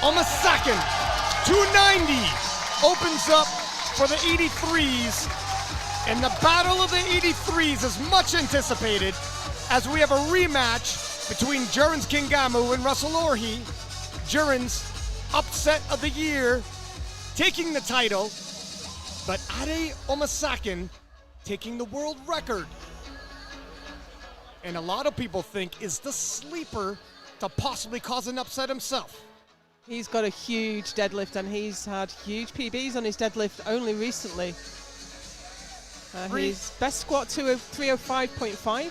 Omisakin, 290, opens up for the 83s. And the battle of the 83s is much anticipated as we have a rematch between Jurins Kengamu and Russel Orhii. Jurins, upset of the year, taking the title, but Orhii Omisakin taking the world record. And a lot of people think is the sleeper to possibly cause an upset himself. He's got a huge deadlift and he's had huge PBs on his deadlift only recently. His best squat 305.5.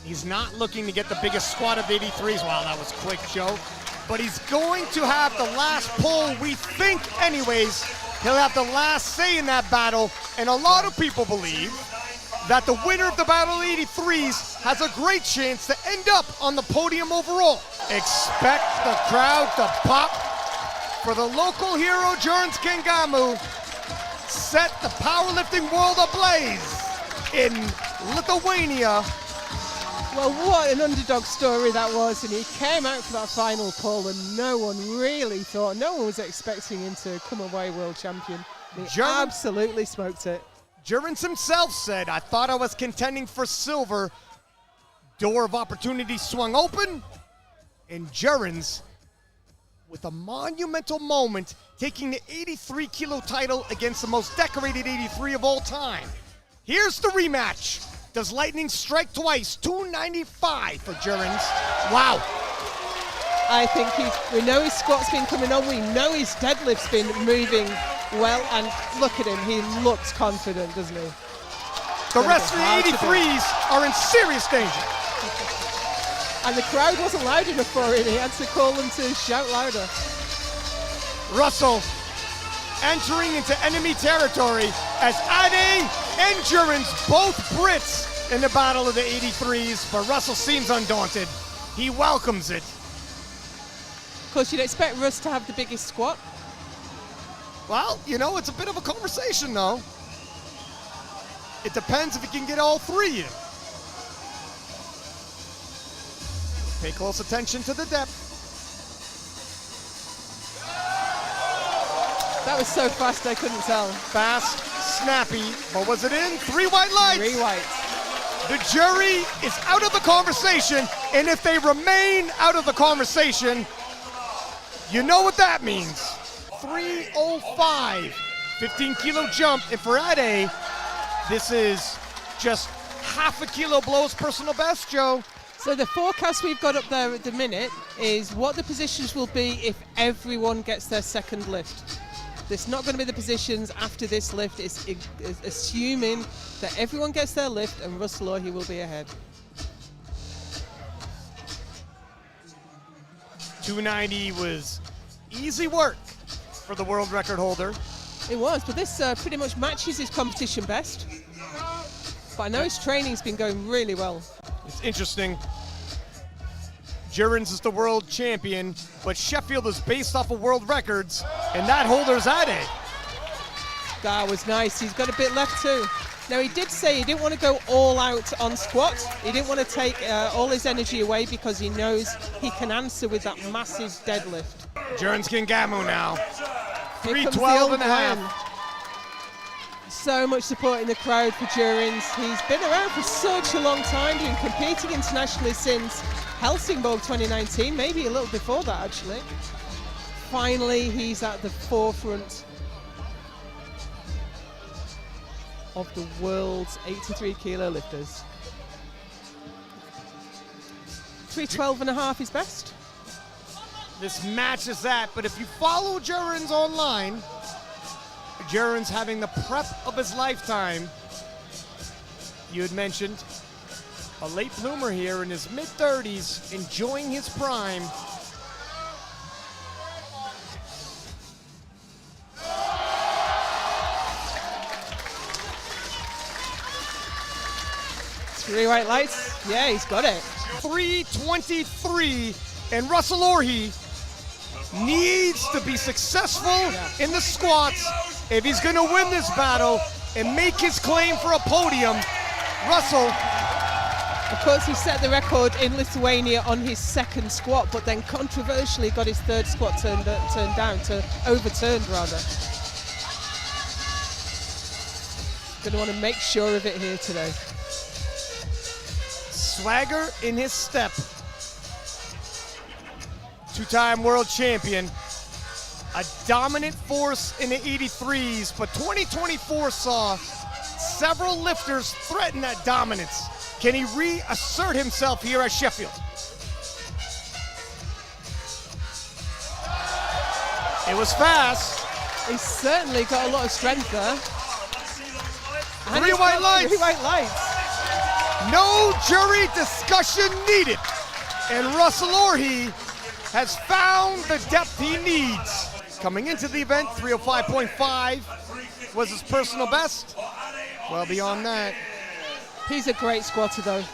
He's not looking to get the biggest squat of 83s. Wow, that was quick, Joe. But he's going to have the last pull, we think anyways. He'll have the last say in that battle. And a lot of people believe that the winner of the battle of 83s has a great chance to end up on the podium overall. Expect the crowd to pop for the local hero, Jurins Kengamu. Set the powerlifting world ablaze in Lithuania. Well, what an underdog story that was, and he came out for that final pull and no one was expecting him to come away world champion. He absolutely smoked it. Jurins himself said, "I thought I was contending for silver." Door of opportunity swung open, and Jurins, with a monumental moment, taking the 83 kilo title against the most decorated 83 of all time. Here's the rematch. Does lightning strike twice? 295 for Jurins. Wow. I think we know his squat's been coming on, we know his deadlift's been moving well, and look at him, he looks confident, doesn't he? The rest of the 83s are in serious danger. And the crowd wasn't loud enough for him, he had to call them to shout louder. Russel entering into enemy territory as Orhii and Jurins, both Brits in the battle of the 83s, but Russel seems undaunted. He welcomes it. Of course, you'd expect Russ to have the biggest squat. Well, you know, it's a bit of a conversation, though. It depends if he can get all three in. Pay close attention to the depth. That was so fast I couldn't tell. Fast, snappy, but was it in? 3 white lights. 3 whites. The jury is out of the conversation, and if they remain out of the conversation, you know what that means. 305, 15 kilo jump, and for Orhii, this is just half a kilo below his personal best, Joe. So the forecast we've got up there at the minute is what the positions will be if everyone gets their second lift. It's not going to be the positions after this lift. It's assuming that everyone gets their lift and Russel Orhii will be ahead. 290 was easy work for the world record holder. It was, but this pretty much matches his competition best. But I know his training's been going really well. It's interesting. Jurins is the world champion, but Sheffield is based off of world records, and that holder's Orhii. That was nice. He's got a bit left too. Now, he did say he didn't want to go all out on squat. He didn't want to take all his energy away because he knows he can answer with that massive deadlift. Jurins Kengamu now. 312 and a half. So much support in the crowd for Jurins. He's been around for such a long time, been competing internationally since Helsingborg 2019, maybe a little before that actually. Finally, he's at the forefront of the world's 83 kilo lifters. 312 and a half is best. This matches that, but if you follow Jurins online, Jurins having the prep of his lifetime. You had mentioned a late bloomer here in his mid-30s, enjoying his prime. Three white lights. Yeah, he's got it. 323, and Russel Orhii needs to be successful in the squats if he's going to win this battle and make his claim for a podium. Russel Of course, he set the record in Lithuania on his second squat, but then controversially got his third squat turned down, overturned rather. Going to want to make sure of it here today. Swagger in his step. Two-time world champion. A dominant force in the 83s, but 2024 saw several lifters threaten that dominance. Can he reassert himself here at Sheffield? It was fast. He's certainly got a lot of strength there. Three white lights. 3 white lights. No jury discussion needed. And Russel Orhii has found the depth he needs. Coming into the event, 305.5 was his personal best. Well beyond that. He's a great squatter though.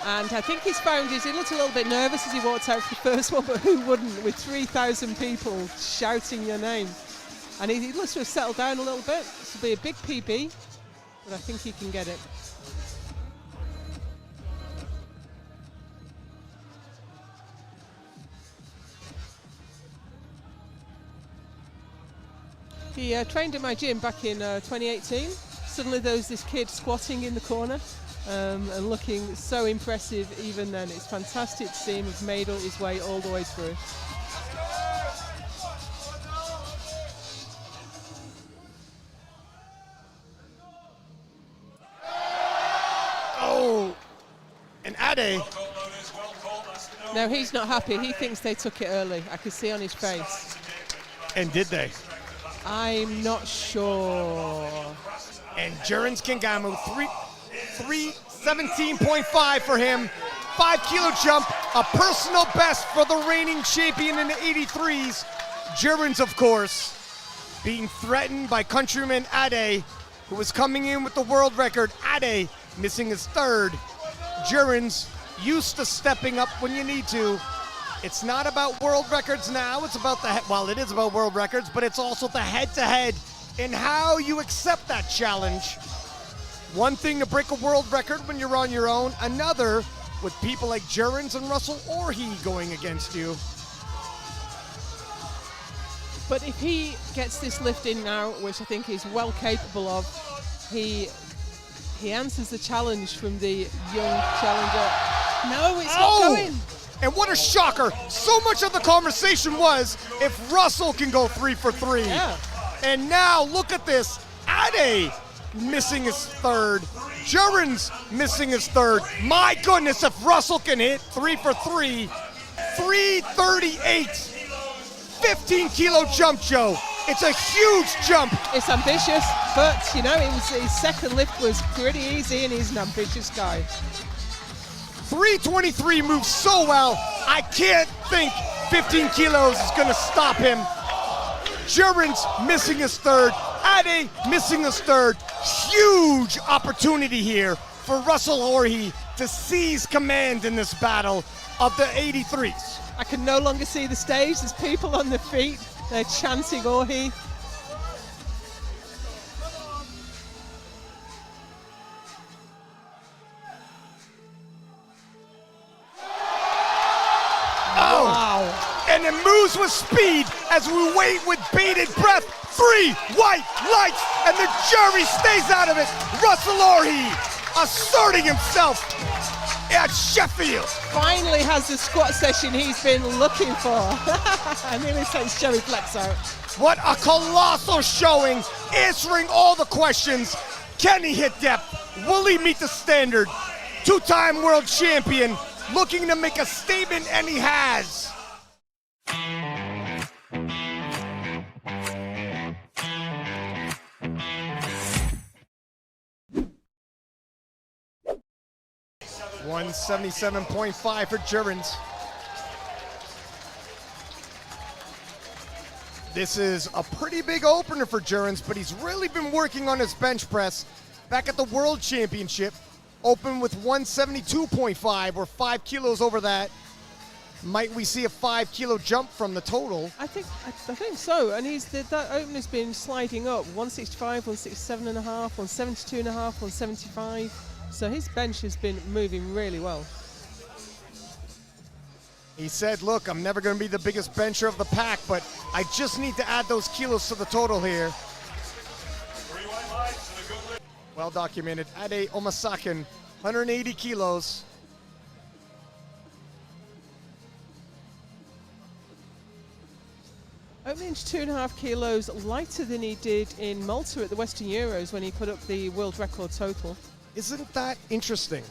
And I think he's found, he looked a little bit nervous as he walked out for the first one, but who wouldn't with 3,000 people shouting your name? And he looks to have settled down a little bit. This will be a big PB, but I think he can get it. He trained at my gym back in 2018. Suddenly there was this kid squatting in the corner and looking so impressive even then. It's fantastic to see him have made his way all the way through. Oh, and Ade. No, he's not happy. He thinks they took it early. I could see on his face. And did they? I'm not sure. And Jurins Kengamu, 317.5 for him. 5 kilo jump, a personal best for the reigning champion in the 83s. Jurins, of course, being threatened by countryman Ade, who was coming in with the world record. Ade missing his third. Jurins used to stepping up when you need to. It's not about world records now, it's about it is about world records, but it's also the head-to-head and how you accept that challenge. One thing to break a world record when you're on your own, another with people like Jurins and Russel Orhii going against you. But if he gets this lift in now, which I think he's well capable of, he answers the challenge from the young challenger. No, it's not going. And what a shocker. So much of the conversation was if Russell can go 3 for 3. Yeah. And now look at this. Ade missing his third. Jurins missing his third. My goodness, if Russell can hit 3 for 3. 338. 15 kilo jump, Joe. It's a huge jump. It's ambitious, but you know, his second lift was pretty easy and he's an ambitious guy. 323 moves so well, I can't think 15 kilos is gonna stop him. Jurins missing his third, Ade missing his third. Huge opportunity here for Russel Orhii to seize command in this battle of the 83s. I can no longer see the stage, there's people on their feet, they're chanting Orhii. And it moves with speed as we wait with bated breath. 3 white lights, and the jury stays out of it. Russel Orhii asserting himself at Sheffield. Finally has the squat session he's been looking for. I nearly sent Jerry Flex out. What a colossal showing, answering all the questions. Can he hit depth? Will he meet the standard? Two-time world champion, looking to make a statement, and he has. $177.5 for Jurins. This is a pretty big opener for Jurins, but he's really been working on his bench press. Back at the World Championship, opened with 172.5, or 5 kilos over that. Might we see a 5 kilo jump from the total? I think so, and that opener's been sliding up. 165, 167.5, 172.5, 175. So his bench has been moving really well. He said, look, I'm never going to be the biggest bencher of the pack, but I just need to add those kilos to the total here. Well documented. Ade Omisakin, 180 kilos. Only 2.5 kilos lighter than he did in Malta at the Western Euros when he put up the world record total. Isn't that interesting?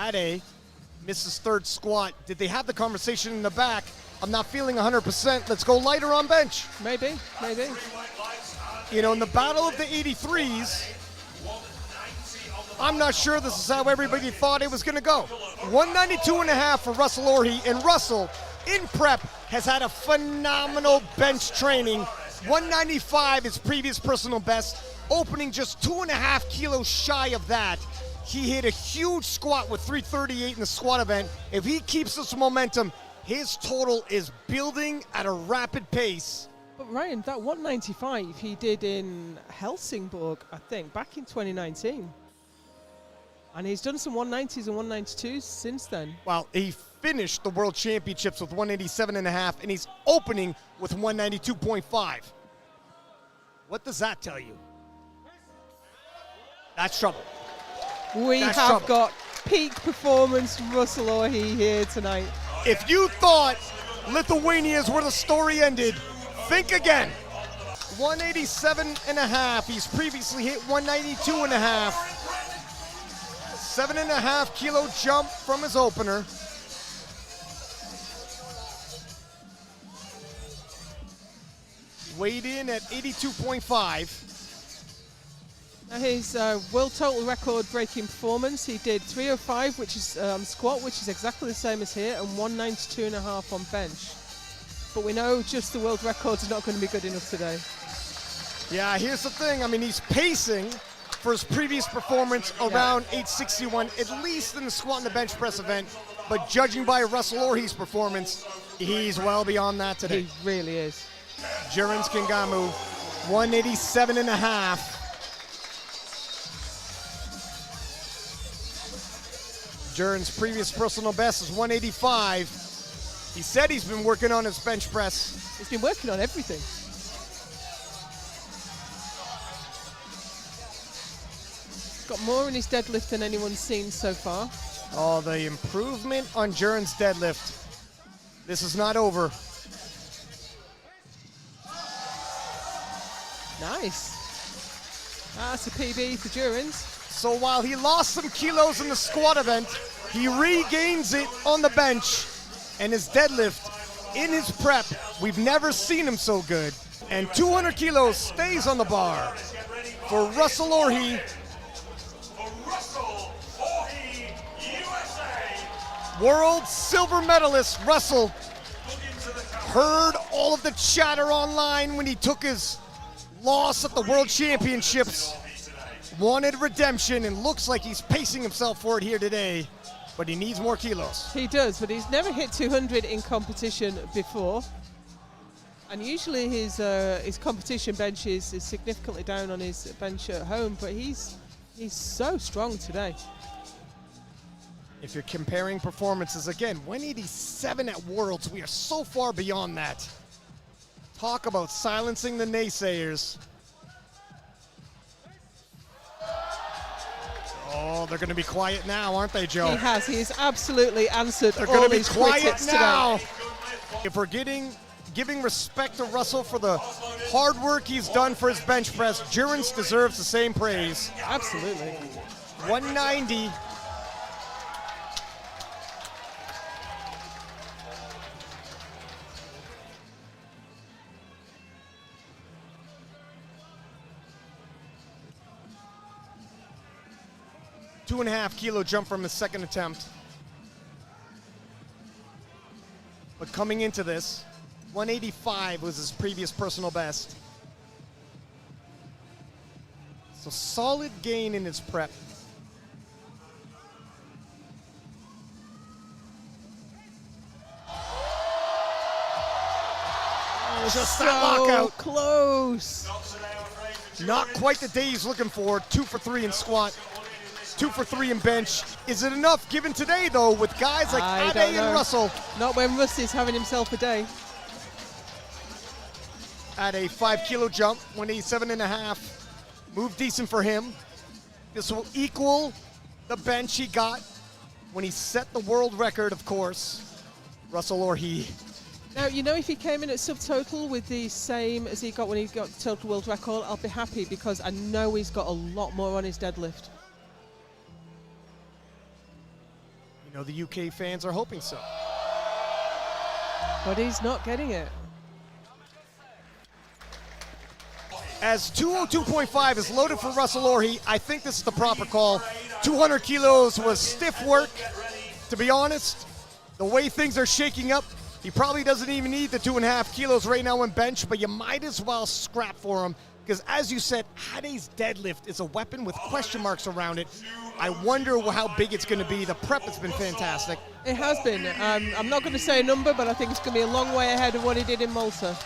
Ade missed his third squat. Did they have the conversation in the back? I'm not feeling 100%. Let's go lighter on bench. Maybe. You know, in the battle of the 83s, I'm not sure this is how everybody thought it was going to go. 192.5 for Russel Orhii, and Russel, in prep, has had a phenomenal bench training. 195 his previous personal best, opening just 2.5 kilos shy of that. He hit a huge squat with 338 in the squat event. If he keeps this momentum, his total is building at a rapid pace. But Ryan, that 195 he did in Helsingborg, I think, back in 2019. And he's done some 190s and 192s since then. Well, he finished the World Championships with 187.5, and he's opening with 192.5. What does that tell you? That's trouble. We That's have trouble. got peak performance from Russel Orhii here tonight. If you thought Lithuanians where the story ended, think again. 187.5. He's previously hit 192.5. 7.5 kilo jump from his opener. Weighed in at 82.5. Now his world total record breaking performance, he did 305, which is squat, which is exactly the same as here, and 192.5 on bench. But we know just the world records are not going to be good enough today. Yeah, here's the thing. I mean, he's pacing for his previous performance around 861, at least in the squat and the bench press event. But judging by Russel Orhii's performance, he's well beyond that today. He really is. Jurins Kengamu, 187.5. Jurins' previous personal best is 185. He said he's been working on his bench press. He's been working on everything. Got more in his deadlift than anyone's seen so far. Oh, the improvement on Jurins' deadlift. This is not over. Nice. That's a PB for Jurins. So while he lost some kilos in the squat event, he regains it on the bench, and his deadlift in his prep, we've never seen him so good. And 200 kilos stays on the bar for Russel Orhii. World silver medalist Russel heard all of the chatter online when he took his loss at the World Championships. Wanted redemption, and looks like he's pacing himself for it here today, but he needs more kilos. He does, but he's never hit 200 in competition before. And usually his competition bench is significantly down on his bench at home, but he's so strong today. If you're comparing performances, again, 187 at Worlds, we are so far beyond that. Talk about silencing the naysayers. Oh, they're going to be quiet now, aren't they, Joe? He has. He has absolutely answered They're all going to be his quiet critics now. today. If we're giving respect to Russel for the hard work he's done for his bench press, Jurins deserves the same praise. Absolutely. 190. $2.5 kilo jump from his second attempt. But coming into this, 185 was his previous personal best. So solid gain in his prep. Just that So lockout. close. Not quite the day he's looking for. 2 for 3 in squat, 2 for 3 in bench. Is it enough given today, though, with guys like Ade and Russel? Not when Russ having himself a day. At a 5 kilo jump, 187.5. Move decent for him. This will equal the bench he got when he set the world record, of course. Russel Orhii. Now, you know, if he came in at subtotal with the same as he got when he got the total world record, I'll be happy because I know he's got a lot more on his deadlift. You know, the UK fans are hoping so. But he's not getting it. As 202.5 is loaded for Russel Orhii, I think this is the proper call. 200 kilos was stiff work. To be honest, the way things are shaking up, he probably doesn't even need the 2.5 kilos right now in bench, but you might as well scrap for him because, as you said, Ade's deadlift is a weapon with question marks around it. I wonder how big it's going to be. The prep has been fantastic. It has been. I'm not going to say a number, but I think it's going to be a long way ahead of what he did in Malta.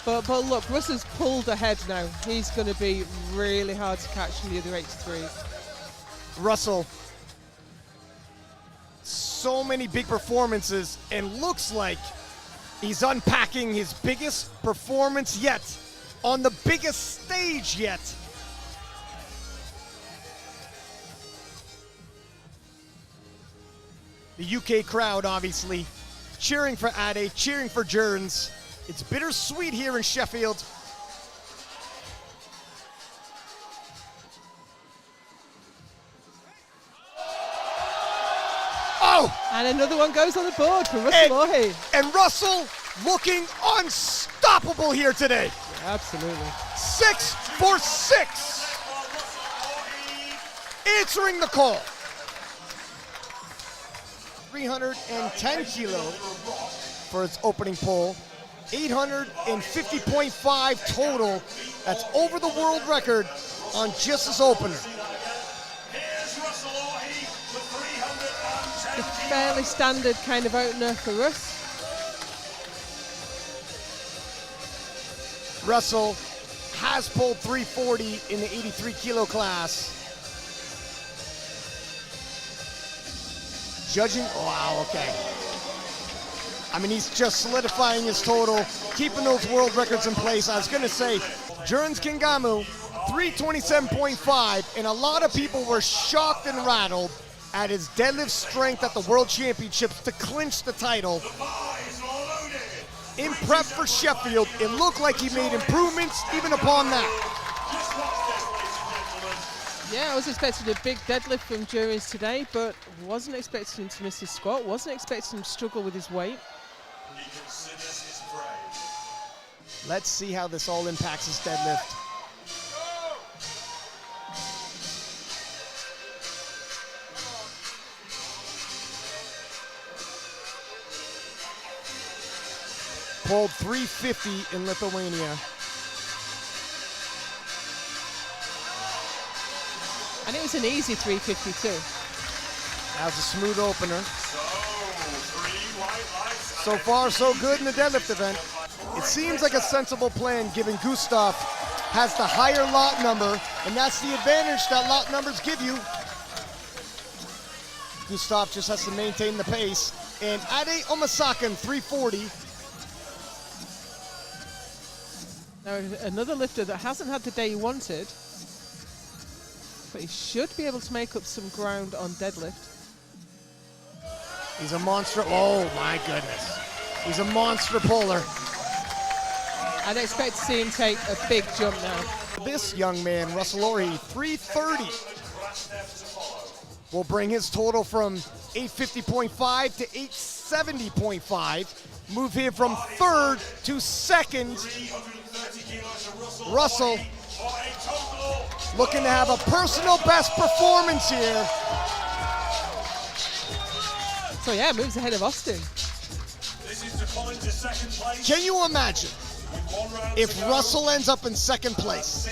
But look, Russ has pulled ahead now. He's going to be really hard to catch from the other 83s. Russel, so many big performances, and looks like he's unpacking his biggest performance yet, on the biggest stage yet. The UK crowd, obviously, cheering for Ade, cheering for Jurins. It's bittersweet here in Sheffield. Oh! And another one goes on the board for Russel Orhii. And Russel looking unstoppable here today. Yeah, absolutely. 6 for 6. Answering the call. 310 kilos for its opening pull. 850.5 total. That's over the world record on just his opener. A fairly standard kind of opener for Russ. Russel has pulled 340 in the 83 kilo class. Judging, wow, okay. I mean, he's just solidifying his total, keeping those world records in place. I was gonna say, Jurins Kengamu, 327.5, and a lot of people were shocked and rattled at his deadlift strength at the World Championships to clinch the title. In prep for Sheffield, it looked like he made improvements even upon that. Yeah, I was expecting a big deadlift from Jurins today, but wasn't expecting him to miss his squat, wasn't expecting him to struggle with his weight. Let's see how this all impacts his deadlift. Pulled 350 in Lithuania. And it was an easy 350 too. That was a smooth opener. So far, so good in the deadlift event. It seems like a sensible plan given Gustav has the higher lot number, and that's the advantage that lot numbers give you. Gustav just has to maintain the pace. And Ade Omisakin, 340. Now, another lifter that hasn't had the day he wanted, but he should be able to make up some ground on deadlift. He's a monster. Oh my goodness. He's a monster puller. I'd expect to see him take a big jump now. This young man, Russel Orhii, 330, will bring his total from 850.5 to 870.5. Move him from third to second. Russel looking to have a personal best performance here. So yeah, moves ahead of Austin. Can you imagine if Russel ends up in second place?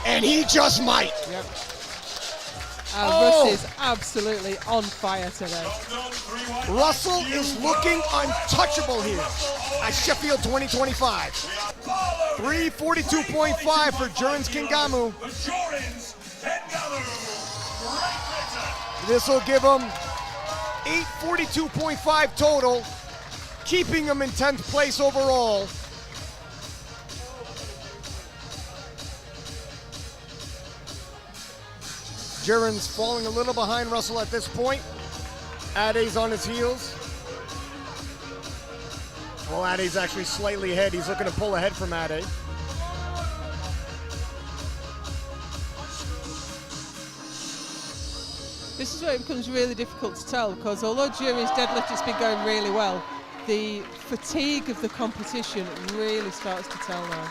And he just might. Yep. Russ is absolutely on fire today. Russel is looking untouchable here at Sheffield 2025. 342.5 for Jurins Kengamu. This will give him 842.5 total, keeping him in 10th place overall. Jurins falling a little behind Russel at this point. Ade's on his heels. Well, Ade's actually slightly ahead. He's looking to pull ahead from Ade. This is where it becomes really difficult to tell, because although Jurins' deadlift has been going really well, the fatigue of the competition really starts to tell now.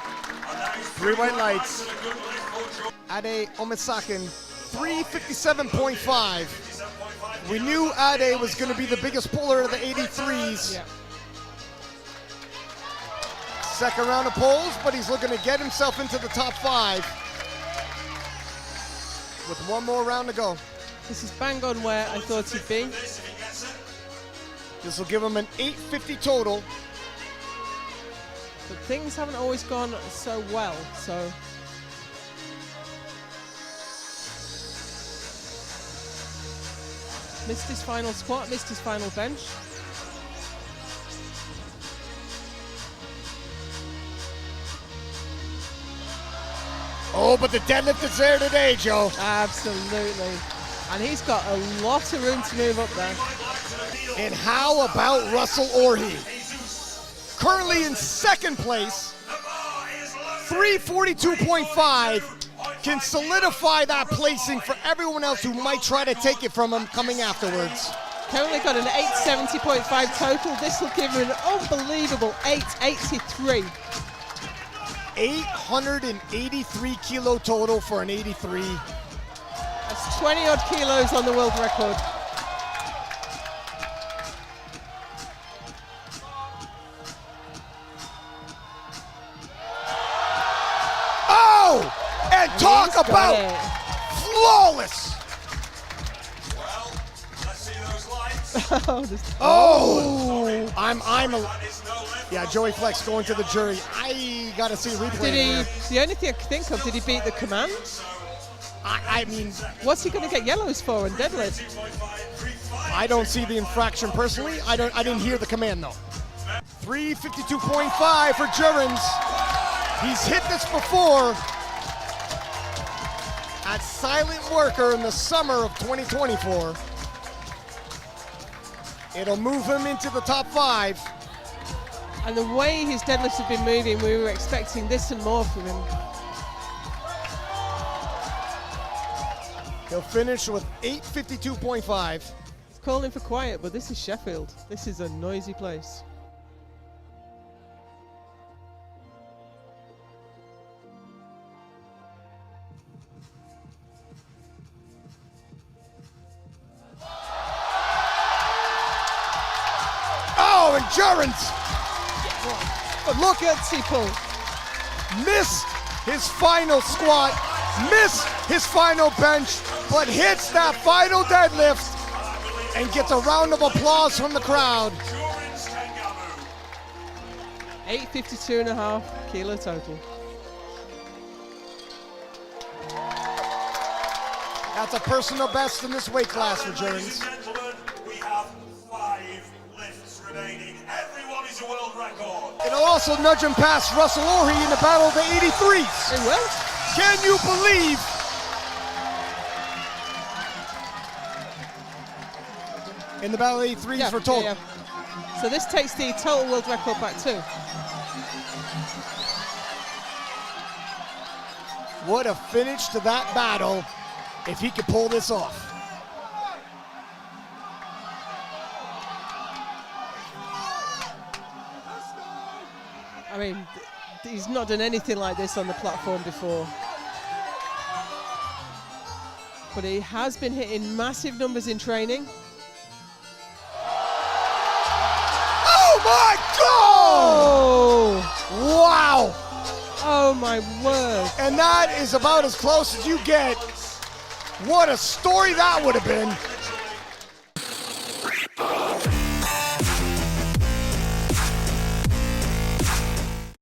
3 white lights. Ade Omisakin, 357.5. We knew Ade was going to be the biggest puller of the 83s. Yeah. Second round of pulls, but he's looking to get himself into the top 5 with one more round to go. This is bang on where I thought he'd be. This will give him an 850 total. But things haven't always gone so well, so. Missed his final squat, missed his final bench. Oh, but the deadlift is there today, Joe. Absolutely. And he's got a lot of room to move up there. And how about Russel Orhii? Currently in second place, 342.5, can solidify that placing for everyone else who might try to take it from him coming afterwards. Currently got an 870.5 total. This will give him an unbelievable 883. 883 kilo total for an 83. That's 20 odd kilos on the world record. Oh! And talk about flawless! Well, let's see those lights. Yeah, Joey Flex going to the jury. I gotta see a replay. The only thing I can think of, did he beat the command? I mean, what's he going to get yellows for in deadlift? I don't see the infraction personally. I didn't hear the command though. 352.5 for Jurins. He's hit this before at Silent Worker in the summer of 2024. It'll move him into the top 5. And the way his deadlifts have been moving, we were expecting this and more from him. He'll finish with 852.5. He's calling for quiet, but this is Sheffield. This is a noisy place. Oh, and Jurins! Look at T-pull. Missed his final squat, missed his final bench, but hits that final deadlift and gets a round of applause from the crowd. 852.5 kilo total. That's a personal best in this weight class for Jurins. Ladies and gentlemen, we have 5 lifts remaining. Everyone is a world record. It'll also nudge him past Russel Orhii in the battle of the 83s. It will. Can you believe? In the battle of the 83s for total. Yeah. So this takes the total world record back too. What a finish to that battle if he could pull this off. I mean, he's not done anything like this on the platform before. But he has been hitting massive numbers in training. Oh my God! Oh! Wow! Oh my word. And that is about as close as you get What a story that would have been.